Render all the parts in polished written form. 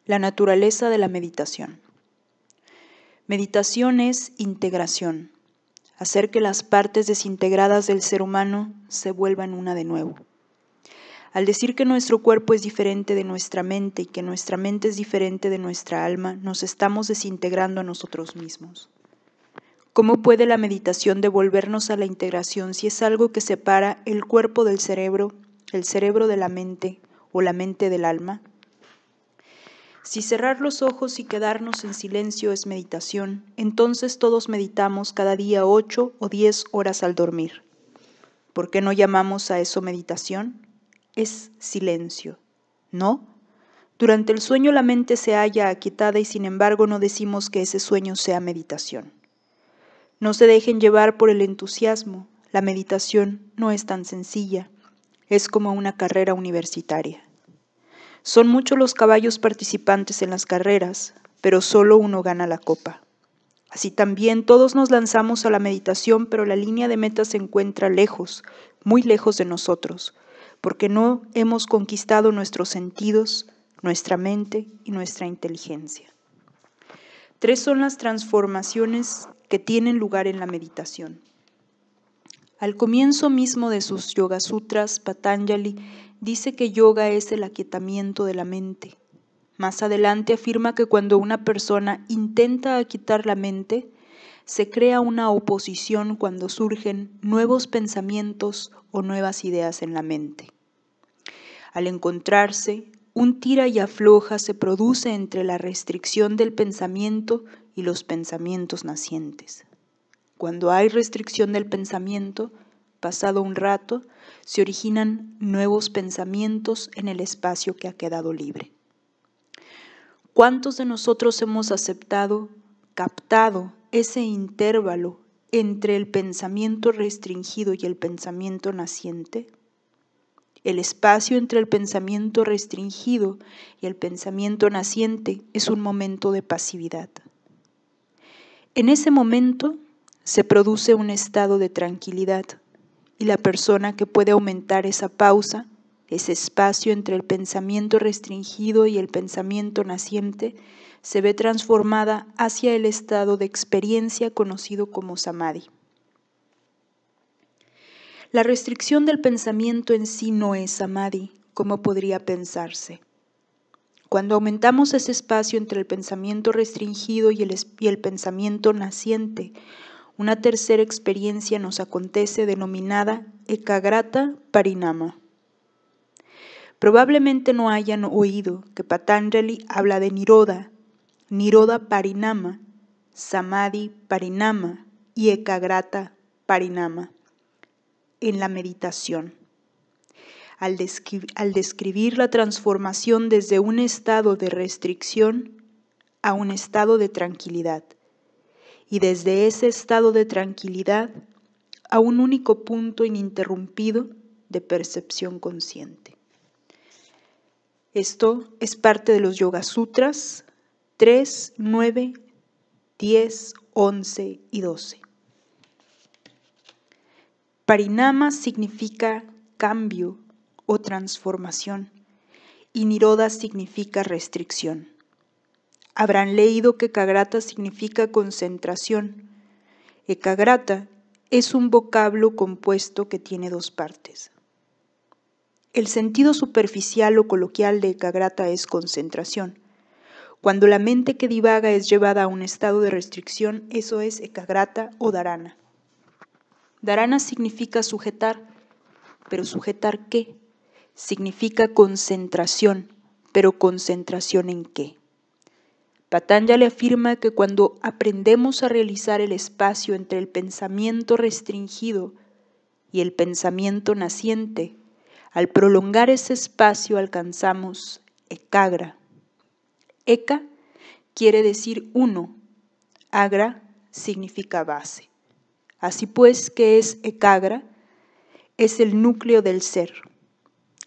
La naturaleza de la meditación. Meditación es integración, hacer que las partes desintegradas del ser humano se vuelvan una de nuevo. Al decir que nuestro cuerpo es diferente de nuestra mente y que nuestra mente es diferente de nuestra alma, nos estamos desintegrando a nosotros mismos. ¿Cómo puede la meditación devolvernos a la integración si es algo que separa el cuerpo del cerebro, el cerebro de la mente o la mente del alma? Si cerrar los ojos y quedarnos en silencio es meditación, entonces todos meditamos cada día 8 o 10 horas al dormir. ¿Por qué no llamamos a eso meditación? Es silencio, ¿no? Durante el sueño la mente se halla aquietada y sin embargo no decimos que ese sueño sea meditación. No se dejen llevar por el entusiasmo, la meditación no es tan sencilla, es como una carrera universitaria. Son muchos los caballos participantes en las carreras, pero solo uno gana la copa. Así también todos nos lanzamos a la meditación, pero la línea de meta se encuentra lejos, muy lejos de nosotros, porque no hemos conquistado nuestros sentidos, nuestra mente y nuestra inteligencia. 3 son las transformaciones que tienen lugar en la meditación. Al comienzo mismo de sus Yoga Sutras, Patanjali dice que yoga es el aquietamiento de la mente. Más adelante afirma que cuando una persona intenta aquietar la mente, se crea una oposición cuando surgen nuevos pensamientos o nuevas ideas en la mente. Al encontrarse, un tira y afloja se produce entre la restricción del pensamiento y los pensamientos nacientes. Cuando hay restricción del pensamiento, pasado un rato, se originan nuevos pensamientos en el espacio que ha quedado libre. ¿Cuántos de nosotros hemos aceptado, captado ese intervalo entre el pensamiento restringido y el pensamiento naciente? El espacio entre el pensamiento restringido y el pensamiento naciente es un momento de pasividad. En ese momento se produce un estado de tranquilidad y la persona que puede aumentar esa pausa, ese espacio entre el pensamiento restringido y el pensamiento naciente, se ve transformada hacia el estado de experiencia conocido como samadhi. La restricción del pensamiento en sí no es samadhi, como podría pensarse. Cuando aumentamos ese espacio entre el pensamiento restringido y el pensamiento naciente, una tercera experiencia nos acontece denominada Ekagrata Parinama. Probablemente no hayan oído que Patanjali habla de Nirodha, Nirodha Parinama, Samadhi Parinama y Ekagrata Parinama en la meditación. Al describir la transformación desde un estado de restricción a un estado de tranquilidad, y desde ese estado de tranquilidad a un único punto ininterrumpido de percepción consciente. Esto es parte de los Yoga Sutras 3, 9, 10, 11 y 12. Parinama significa cambio o transformación y Nirodha significa restricción. Habrán leído que Ekagrata significa concentración. Ekagrata es un vocablo compuesto que tiene 2 partes. El sentido superficial o coloquial de Ekagrata es concentración. Cuando la mente que divaga es llevada a un estado de restricción, eso es Ekagrata o Dharana. Dharana significa sujetar, pero ¿sujetar qué? Significa concentración, pero ¿concentración en qué? Patanjali afirma que cuando aprendemos a realizar el espacio entre el pensamiento restringido y el pensamiento naciente, al prolongar ese espacio alcanzamos Ekagra. Eka quiere decir uno, Agra significa base. Así pues, ¿qué es Ekagra? Es el núcleo del ser,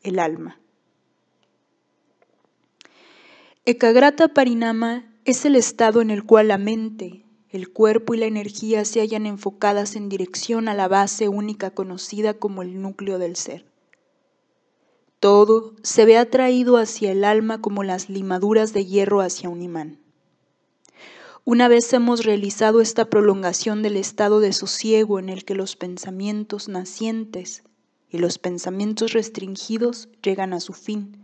el alma. Ekagrata Parinama es el estado en el cual la mente, el cuerpo y la energía se hallan enfocadas en dirección a la base única conocida como el núcleo del ser. Todo se ve atraído hacia el alma como las limaduras de hierro hacia un imán. Una vez hemos realizado esta prolongación del estado de sosiego en el que los pensamientos nacientes y los pensamientos restringidos llegan a su fin,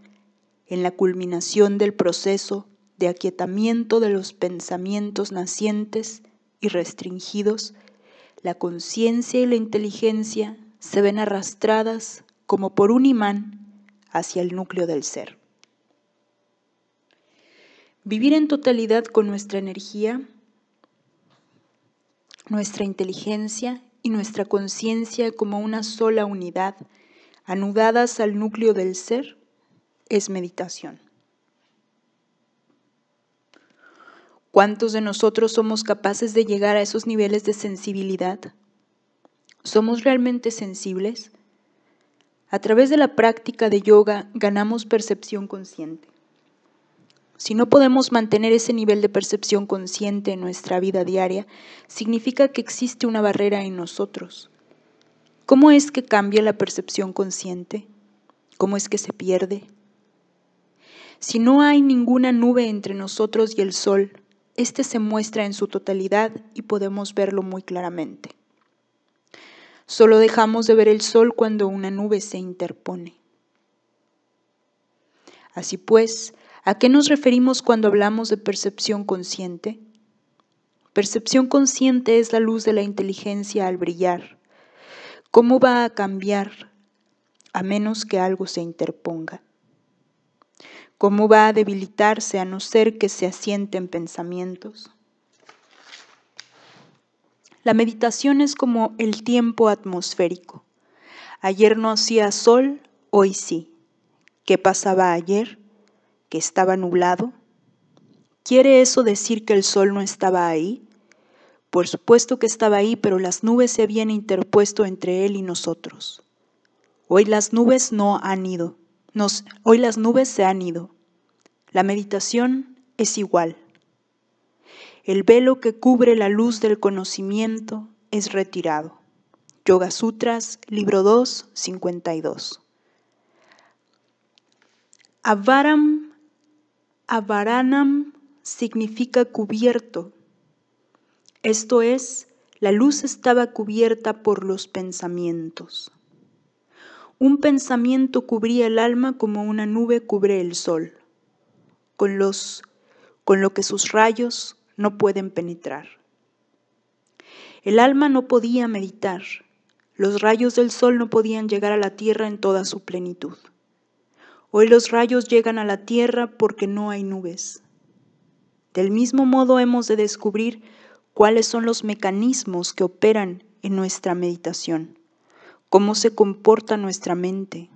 en la culminación del proceso de aquietamiento de los pensamientos nacientes y restringidos, la conciencia y la inteligencia se ven arrastradas como por un imán hacia el núcleo del ser. Vivir en totalidad con nuestra energía, nuestra inteligencia y nuestra conciencia como una sola unidad, anudadas al núcleo del ser, es meditación. ¿Cuántos de nosotros somos capaces de llegar a esos niveles de sensibilidad? ¿Somos realmente sensibles? A través de la práctica de yoga ganamos percepción consciente. Si no podemos mantener ese nivel de percepción consciente en nuestra vida diaria, significa que existe una barrera en nosotros. ¿Cómo es que cambia la percepción consciente? ¿Cómo es que se pierde? Si no hay ninguna nube entre nosotros y el sol, este se muestra en su totalidad y podemos verlo muy claramente. Solo dejamos de ver el sol cuando una nube se interpone. Así pues, ¿a qué nos referimos cuando hablamos de percepción consciente? Percepción consciente es la luz de la inteligencia al brillar. ¿Cómo va a cambiar a menos que algo se interponga? ¿Cómo va a debilitarse a no ser que se asienten pensamientos? La meditación es como el tiempo atmosférico. Ayer no hacía sol, hoy sí. ¿Qué pasaba ayer? ¿Que estaba nublado? ¿Quiere eso decir que el sol no estaba ahí? Por supuesto que estaba ahí, pero las nubes se habían interpuesto entre él y nosotros. Hoy las nubes hoy las nubes se han ido. La meditación es igual. El velo que cubre la luz del conocimiento es retirado. Yoga Sutras, libro 2, 52. Avaranam significa cubierto. Esto es, la luz estaba cubierta por los pensamientos. Un pensamiento cubría el alma como una nube cubre el sol, con lo que sus rayos no pueden penetrar. El alma no podía meditar, los rayos del sol no podían llegar a la tierra en toda su plenitud. Hoy los rayos llegan a la tierra porque no hay nubes. Del mismo modo hemos de descubrir cuáles son los mecanismos que operan en nuestra meditación, cómo se comporta nuestra mente,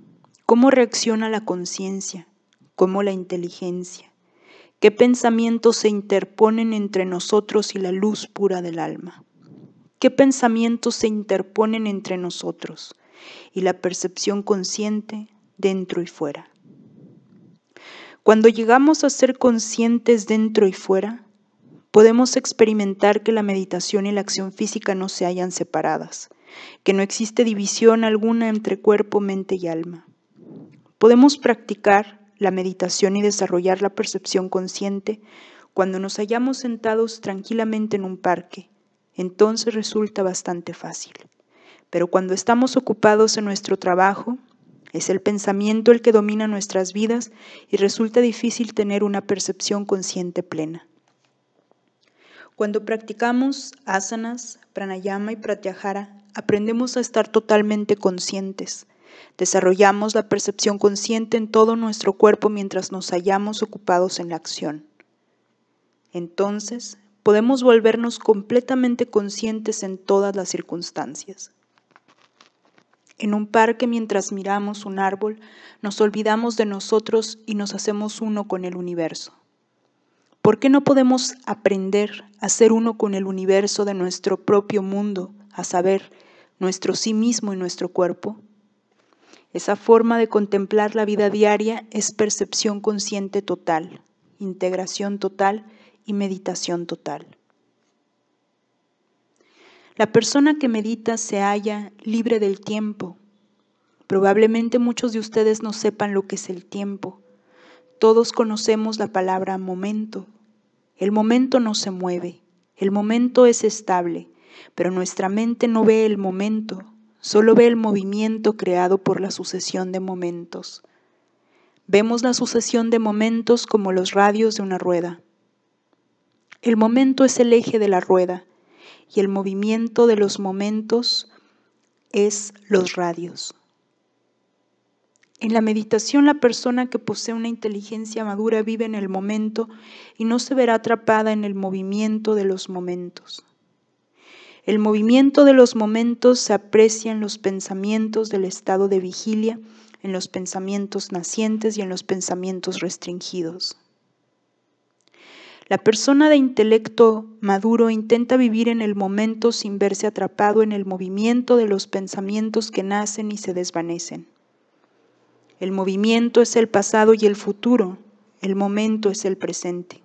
cómo reacciona la conciencia, cómo la inteligencia, qué pensamientos se interponen entre nosotros y la luz pura del alma, qué pensamientos se interponen entre nosotros y la percepción consciente dentro y fuera. Cuando llegamos a ser conscientes dentro y fuera, podemos experimentar que la meditación y la acción física no se hallan separadas, que no existe división alguna entre cuerpo, mente y alma. Podemos practicar la meditación y desarrollar la percepción consciente cuando nos hallamos sentados tranquilamente en un parque. Entonces resulta bastante fácil. Pero cuando estamos ocupados en nuestro trabajo, es el pensamiento el que domina nuestras vidas y resulta difícil tener una percepción consciente plena. Cuando practicamos asanas, pranayama y pratyahara, aprendemos a estar totalmente conscientes. Desarrollamos la percepción consciente en todo nuestro cuerpo mientras nos hallamos ocupados en la acción. Entonces, podemos volvernos completamente conscientes en todas las circunstancias. En un parque, mientras miramos un árbol, nos olvidamos de nosotros y nos hacemos uno con el universo. ¿Por qué no podemos aprender a ser uno con el universo de nuestro propio mundo, a saber, nuestro sí mismo y nuestro cuerpo? Esa forma de contemplar la vida diaria es percepción consciente total, integración total y meditación total. La persona que medita se halla libre del tiempo, Probablemente muchos de ustedes no sepan lo que es el tiempo. Todos conocemos la palabra momento. El momento no se mueve, el momento es estable, pero nuestra mente no ve el momento, solo ve el movimiento creado por la sucesión de momentos. Vemos la sucesión de momentos como los radios de una rueda. El momento es el eje de la rueda y el movimiento de los momentos es los radios. En la meditación, la persona que posee una inteligencia madura vive en el momento y no se verá atrapada en el movimiento de los momentos. El movimiento de los momentos se aprecia en los pensamientos del estado de vigilia, en los pensamientos nacientes y en los pensamientos restringidos. La persona de intelecto maduro intenta vivir en el momento sin verse atrapado en el movimiento de los pensamientos que nacen y se desvanecen. El movimiento es el pasado y el futuro, el momento es el presente.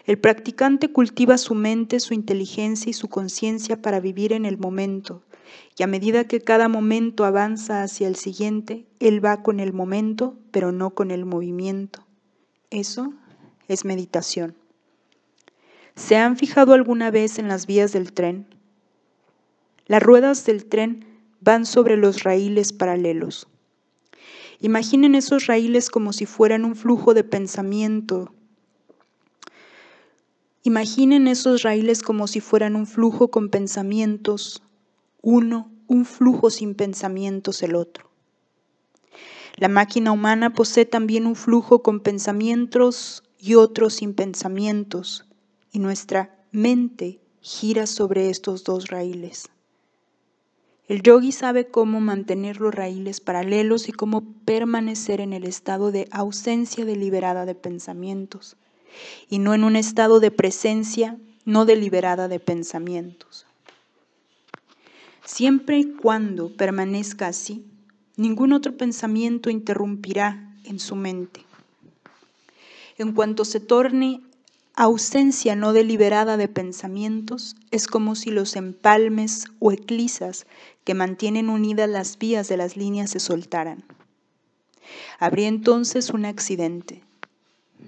El practicante cultiva su mente, su inteligencia y su conciencia para vivir en el momento, y a medida que cada momento avanza hacia el siguiente, él va con el momento, pero no con el movimiento. Eso es meditación. ¿Se han fijado alguna vez en las vías del tren? Las ruedas del tren van sobre los raíles paralelos. Imaginen esos raíles como si fueran un flujo de pensamiento. Imaginen esos raíles como si fueran un flujo con pensamientos, uno, un flujo sin pensamientos el otro. La máquina humana posee también un flujo con pensamientos y otro sin pensamientos, y nuestra mente gira sobre estos dos raíles. El yogi sabe cómo mantener los raíles paralelos y cómo permanecer en el estado de ausencia deliberada de pensamientos y no en un estado de presencia no deliberada de pensamientos. Siempre y cuando permanezca así, ningún otro pensamiento interrumpirá en su mente. En cuanto se torne ausencia no deliberada de pensamientos, es como si los empalmes o eclisas que mantienen unidas las vías de las líneas se soltaran. Habría entonces un accidente.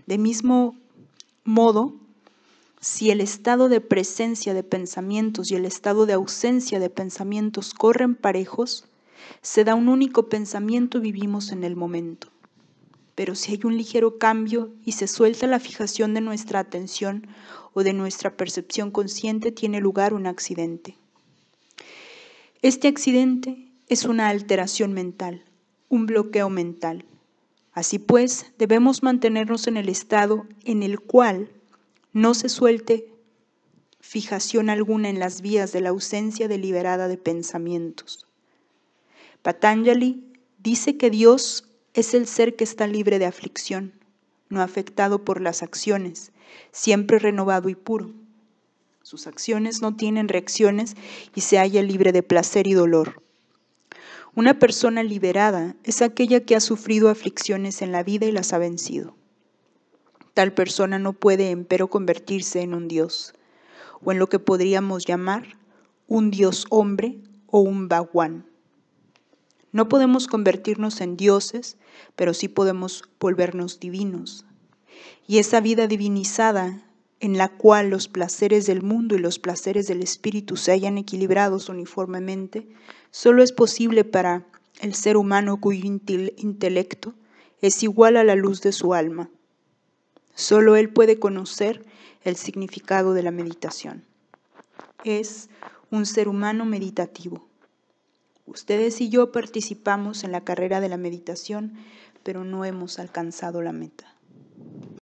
De mismo modo, si el estado de presencia de pensamientos y el estado de ausencia de pensamientos corren parejos, se da un único pensamiento y vivimos en el momento. Pero si hay un ligero cambio y se suelta la fijación de nuestra atención o de nuestra percepción consciente, tiene lugar un accidente. Este accidente es una alteración mental, un bloqueo mental. Así pues, debemos mantenernos en el estado en el cual no se suelte fijación alguna en las vías de la ausencia deliberada de pensamientos. Patanjali dice que Dios es el ser que está libre de aflicción, no afectado por las acciones, siempre renovado y puro. Sus acciones no tienen reacciones y se halla libre de placer y dolor. Una persona liberada es aquella que ha sufrido aflicciones en la vida y las ha vencido. Tal persona no puede, empero, convertirse en un Dios, o en lo que podríamos llamar un Dios hombre o un Bhagwan. No podemos convertirnos en dioses, pero sí podemos volvernos divinos. Y esa vida divinizada, en la cual los placeres del mundo y los placeres del espíritu se hayan equilibrados uniformemente, solo es posible para el ser humano cuyo intelecto es igual a la luz de su alma. Solo él puede conocer el significado de la meditación. Es un ser humano meditativo. Ustedes y yo participamos en la carrera de la meditación, pero no hemos alcanzado la meta.